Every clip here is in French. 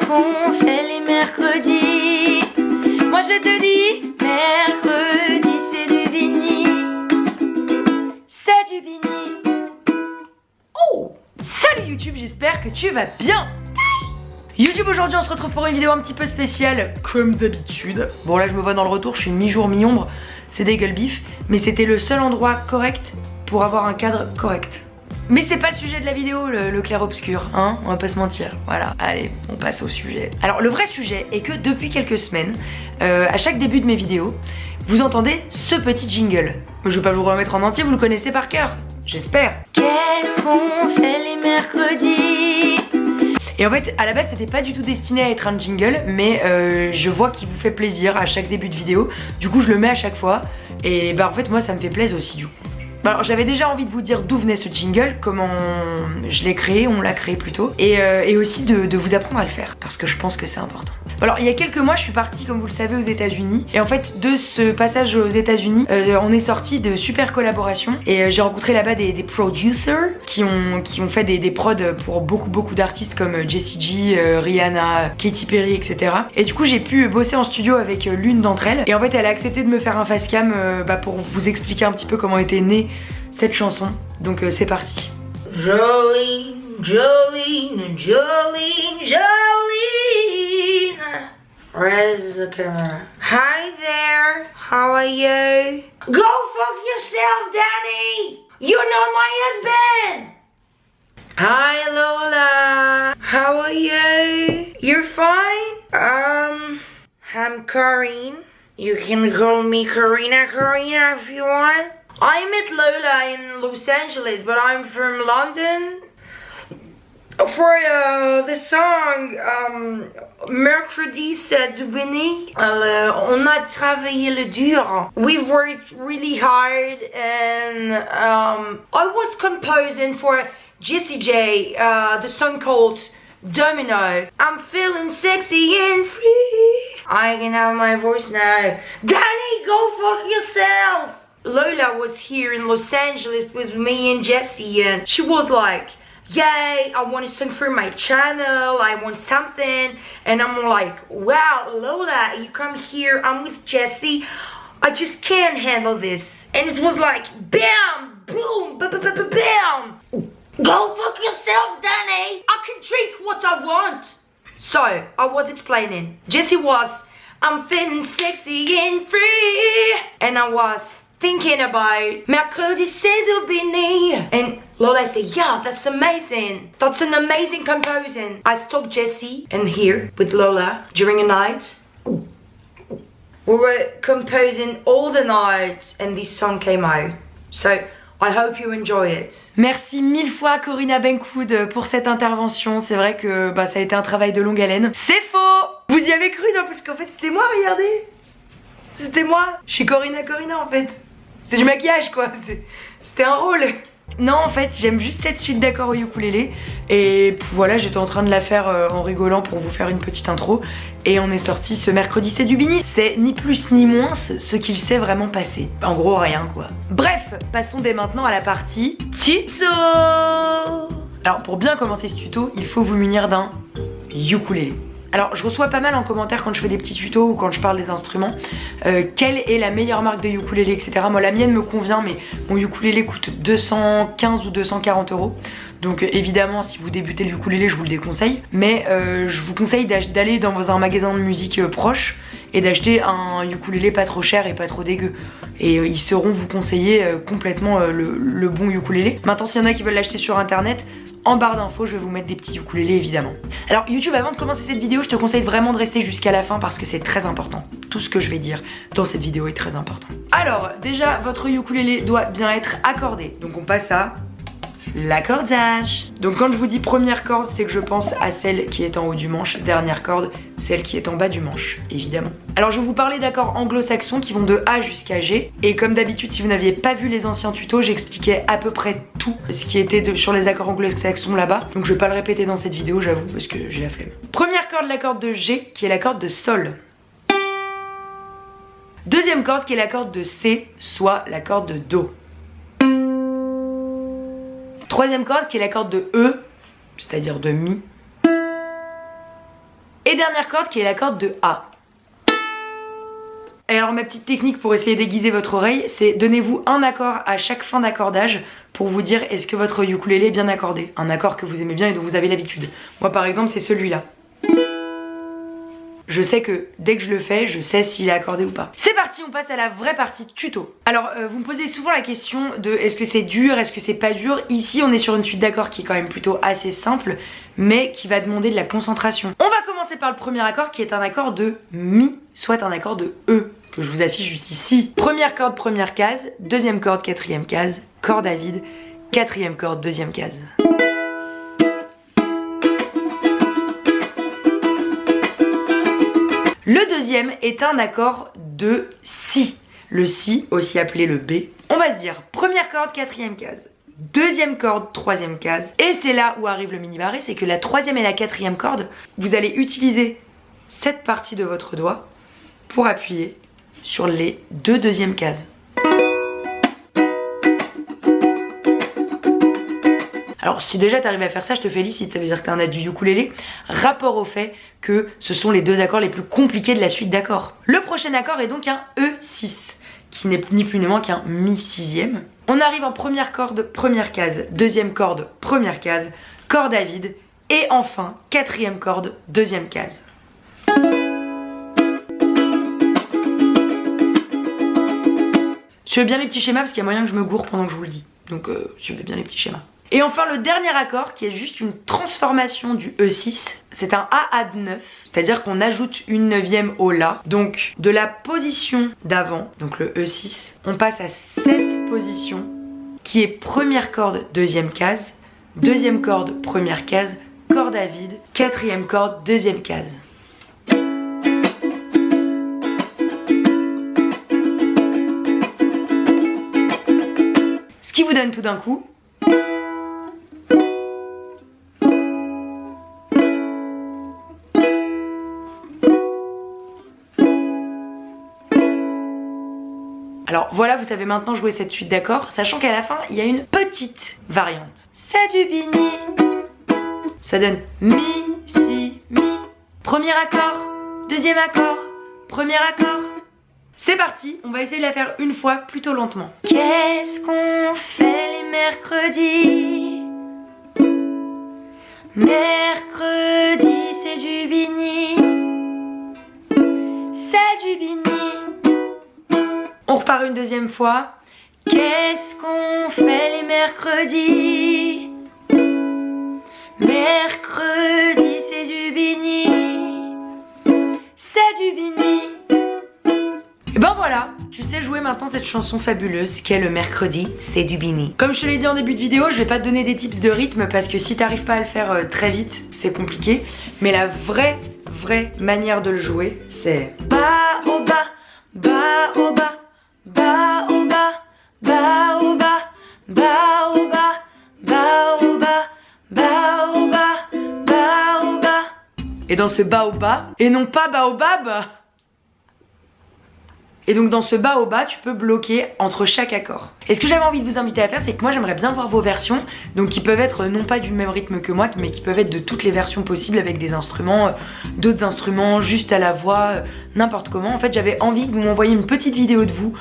Qu'est-ce qu'on fait les mercredis? Moi je te dis, mercredi c'est du Bini. C'est du Bini. Oh! Salut YouTube, j'espère que tu vas bien. YouTube, aujourd'hui on se retrouve pour une vidéo un petit peu spéciale comme d'habitude. Bon là je me vois dans le retour, je suis mi-jour mi-ombre, c'est des gueules bif. Mais c'était le seul endroit correct pour avoir un cadre correct. Mais c'est pas le sujet de la vidéo, le clair-obscur, hein, on va pas se mentir. Voilà, allez, on passe au sujet. Alors le vrai sujet est que depuis quelques semaines, à chaque début de mes vidéos, vous entendez ce petit jingle. Je vais pas vous le remettre en entier, vous le connaissez par cœur, j'espère. Qu'est-ce qu'on fait les mercredis? Et en fait, à la base, c'était pas du tout destiné à être un jingle, mais je vois qu'il vous fait plaisir à chaque début de vidéo. Du coup, je le mets à chaque fois. Et bah en fait, moi, ça me fait plaisir aussi, du coup. Alors j'avais déjà envie de vous dire d'où venait ce jingle, comment je l'ai créé, on l'a créé plutôt, et aussi de vous apprendre à le faire, parce que je pense que c'est important. Alors il y a quelques mois je suis partie comme vous le savez aux États-Unis, et en fait de ce passage aux États-Unis on est sorti de super collaborations, et j'ai rencontré là-bas des producers qui ont fait des prods pour beaucoup d'artistes comme Jessie J, Rihanna, Katy Perry, etc. Et du coup j'ai pu bosser en studio avec l'une d'entre elles, et en fait elle a accepté de me faire un facecam pour vous expliquer un petit peu comment était née cette chanson. Donc c'est parti. Jolene, Jolene, Jolene, Jolene. Where's the camera? Hi there, how are you? Go fuck yourself, Danny! You're not my husband! Hi Lola, how are you? You're fine? I'm Corinne. You can call me Karina if you want. I met Lola in Los Angeles, but I'm from London. For the song Mercredi c'est du Bini, on a travaillé le dur. We've worked really hard, and I was composing for Jessie J the song called Domino. I'm feeling sexy and free. I can have my voice now. Danny, go fuck yourself. Lola was here in Los Angeles with me and Jessie, and she was like, yay, I want to sing for my channel, I want something. And I'm like, wow, Lola, you come here, I'm with Jessie, I just can't handle this. And it was like, bam, boom, bam. Go fuck yourself, Danny, I can drink what I want. So, I was explaining. Jessie was, I'm feeling sexy and free. And I was thinking about Mercredi c'est du Bini. And Lola said, yeah, that's amazing. That's an amazing composing. I stopped Jessie and here with Lola during a night. We were composing all the night and this song came out. So I hope you enjoy it. Merci mille fois Corinna Benkoud pour cette intervention. C'est vrai que ça a été un travail de longue haleine. C'est faux! Vous y avez cru, non? Parce qu'en fait c'était moi, regardez. C'était moi. Je suis Corinna en fait. C'est du maquillage quoi, c'était un rôle. Non en fait j'aime juste cette suite d'accords au ukulélé. Et voilà, j'étais en train de la faire en rigolant pour vous faire une petite intro. Et on est sorti ce mercredi c'est du Bini. C'est ni plus ni moins ce qu'il s'est vraiment passé. En gros rien quoi. Bref, passons dès maintenant à la partie tuto. Alors pour bien commencer ce tuto, il faut vous munir d'un ukulélé. Alors je reçois pas mal en commentaire quand je fais des petits tutos ou quand je parle des instruments quelle est la meilleure marque de ukulélé, etc. Moi la mienne me convient, mais mon ukulélé coûte 215 ou 240 euros. Donc évidemment si vous débutez le ukulélé je vous le déconseille. Mais je vous conseille d'aller dans un magasin de musique proche et d'acheter un ukulélé pas trop cher et pas trop dégueu. Et ils sauront vous conseiller complètement le bon ukulélé. Maintenant s'il y en a qui veulent l'acheter sur internet, en barre d'infos je vais vous mettre des petits ukulélés évidemment. Alors YouTube, avant de commencer cette vidéo, je te conseille vraiment de rester jusqu'à la fin parce que c'est très important. Tout ce que je vais dire dans cette vidéo est très important. Alors déjà votre ukulélé doit bien être accordé. Donc on passe à l'accordage. Donc quand je vous dis première corde, c'est que je pense à celle qui est en haut du manche. Dernière corde, celle qui est en bas du manche, évidemment. Alors je vais vous parler d'accords anglo-saxons qui vont de A jusqu'à G. Et comme d'habitude, si vous n'aviez pas vu les anciens tutos, j'expliquais à peu près tout ce qui était sur les accords anglo-saxons là-bas. Donc je vais pas le répéter dans cette vidéo, j'avoue, parce que j'ai la flemme. Première corde, la corde de G, qui est la corde de Sol. Deuxième corde, qui est la corde de C, soit la corde de Do. Troisième corde qui est la corde de E, c'est-à-dire de Mi. Et dernière corde qui est la corde de A. Et alors ma petite technique pour essayer d'aiguiser votre oreille, c'est donnez-vous un accord à chaque fin d'accordage pour vous dire est-ce que votre ukulélé est bien accordé. Un accord que vous aimez bien et dont vous avez l'habitude. Moi par exemple c'est celui-là. Je sais que dès que je le fais, je sais s'il est accordé ou pas. C'est parti, on passe à la vraie partie tuto. Alors, vous me posez souvent la question de est-ce que c'est dur, est-ce que c'est pas dur. Ici, on est sur une suite d'accords qui est quand même plutôt assez simple, mais qui va demander de la concentration. On va commencer par le premier accord qui est un accord de Mi, soit un accord de E, que je vous affiche juste ici. Première corde, première case, deuxième corde, quatrième case, corde à vide, quatrième corde, deuxième case. Le deuxième est un accord de Si. Le Si, aussi appelé le B. On va se dire première corde, quatrième case. Deuxième corde, troisième case. Et c'est là où arrive le mini barré, c'est que la troisième et la quatrième corde, vous allez utiliser cette partie de votre doigt pour appuyer sur les deux deuxièmes cases. Alors si déjà tu arrives à faire ça, je te félicite, ça veut dire que tu en as du ukulélé. Rapport au fait que ce sont les deux accords les plus compliqués de la suite d'accords. Le prochain accord est donc un E6, qui n'est ni plus ni moins qu'un Mi sixième. On arrive en première corde, première case, deuxième corde, première case, corde à vide, et enfin quatrième corde, deuxième case. Suivez bien les petits schémas parce qu'il y a moyen que je me gourre pendant que je vous le dis. Donc suivez bien les petits schémas. Et enfin le dernier accord qui est juste une transformation du E6, c'est un A-Add9, c'est-à-dire qu'on ajoute une neuvième au La. Donc de la position d'avant, donc le E6, on passe à cette position qui est première corde, deuxième case, deuxième corde, première case, corde à vide, quatrième corde, deuxième case. Ce qui vous donne tout d'un coup alors voilà, vous savez maintenant jouer cette suite d'accords, sachant qu'à la fin, il y a une petite variante. C'est du bini. Ça donne Mi, Si, Mi. Premier accord, deuxième accord, premier accord. C'est parti, on va essayer de la faire une fois plutôt lentement. Qu'est-ce qu'on fait les mercredis? Mercredi, c'est du bini. C'est du bini. On repart une deuxième fois. Qu'est-ce qu'on fait les mercredis? Mercredi, c'est du bini. C'est du bini. Et ben voilà, tu sais jouer maintenant cette chanson fabuleuse qu'est le mercredi, c'est du bini. Comme je te l'ai dit en début de vidéo, je vais pas te donner des tips de rythme parce que si t'arrives pas à le faire très vite, c'est compliqué. Mais la vraie manière de le jouer, c'est ba au bas, ba au bas, ba au bas, ba au bas, ba au bas, ba au bas, ba au bas, ba au bas. Et dans ce ba au bas, et non pas baobab. Et donc dans ce bas au bas, tu peux bloquer entre chaque accord. Et ce que j'avais envie de vous inviter à faire, c'est que moi j'aimerais bien voir vos versions, donc qui peuvent être non pas du même rythme que moi, mais qui peuvent être de toutes les versions possibles avec des instruments, d'autres instruments, juste à la voix, n'importe comment. En fait j'avais envie que vous m'envoyiez une petite vidéo de vous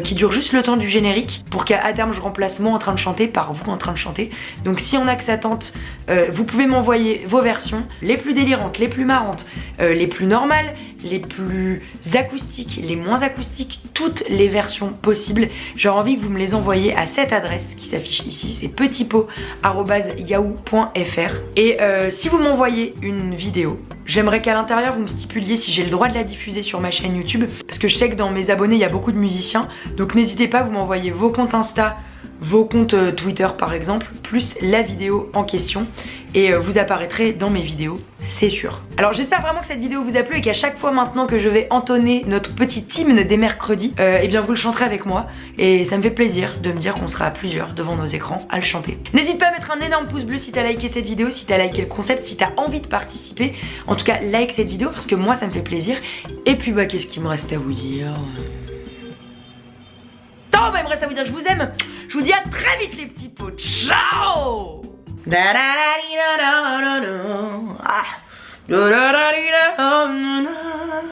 qui dure juste le temps du générique pour qu'à terme je remplace moi en train de chanter par vous en train de chanter. Donc si on a que ça tente, vous pouvez m'envoyer vos versions, les plus délirantes, les plus marrantes, les plus normales, les plus acoustiques, les moins acoustiques, toutes les versions possibles. J'aurais envie que vous me les envoyiez à cette adresse qui s'affiche ici, c'est petitpot@yahoo.fr. Et si vous m'envoyez une vidéo, j'aimerais qu'à l'intérieur vous me stipuliez si j'ai le droit de la diffuser sur ma chaîne YouTube, parce que je sais que dans mes abonnés il y a beaucoup de musiciens, donc n'hésitez pas, vous m'envoyez vos comptes Insta, vos comptes Twitter par exemple, plus la vidéo en question, et vous apparaîtrez dans mes vidéos, c'est sûr. Alors j'espère vraiment que cette vidéo vous a plu et qu'à chaque fois maintenant que je vais entonner notre petit hymne des mercredis, eh bien vous le chanterez avec moi, et ça me fait plaisir de me dire qu'on sera à plusieurs devant nos écrans à le chanter. N'hésite pas à mettre un énorme pouce bleu si t'as liké cette vidéo, si t'as liké le concept, si t'as envie de participer. En tout cas like cette vidéo parce que moi ça me fait plaisir. Et puis bah qu'est-ce qu'il me reste à vous dire? Non, bah il me reste à vous dire que je vous aime. Je vous dis à très vite les petits pots. Ciao. Da, da, da, di, da.